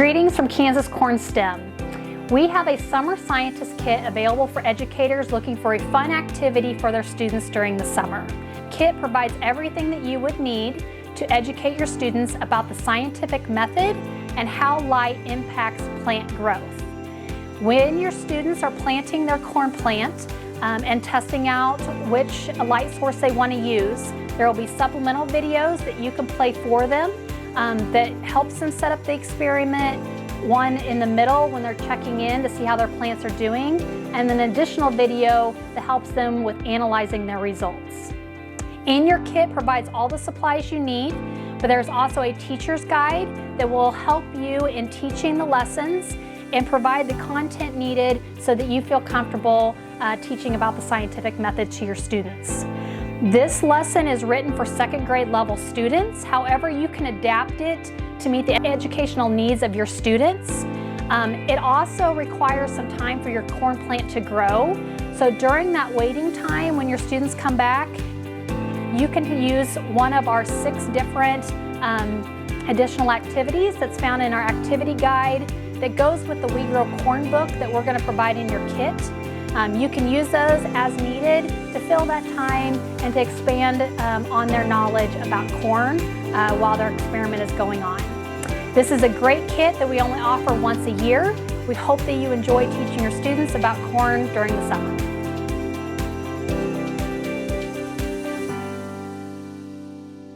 Greetings from Kansas Corn STEM. We have a Summer Scientist Kit available for educators looking for a fun activity for their students during the summer. Kit provides everything that you would need to educate your students about the scientific method and how light impacts plant growth. When your students are planting their corn plant and testing out which light source they want to use, there will be supplemental videos that you can play for them that helps them set up the experiment, one in the middle when they're checking in to see how their plants are doing, and then an additional video that helps them with analyzing their results. And your kit provides all the supplies you need, but there's also a teacher's guide that will help you in teaching the lessons and provide the content needed so that you feel comfortable teaching about the scientific method to your students. This lesson is written for second grade level students. However, you can adapt it to meet the educational needs of your students. It also requires some time for your corn plant to grow. So during that waiting time, when your students come back, you can use one of our 6 different additional activities that's found in our activity guide that goes with the We Grow Corn book that we're going to provide in your kit. You can use those as needed to fill that time and to expand on their knowledge about corn while their experiment is going on. This is a great kit that we only offer once a year. We hope that you enjoy teaching your students about corn during the summer.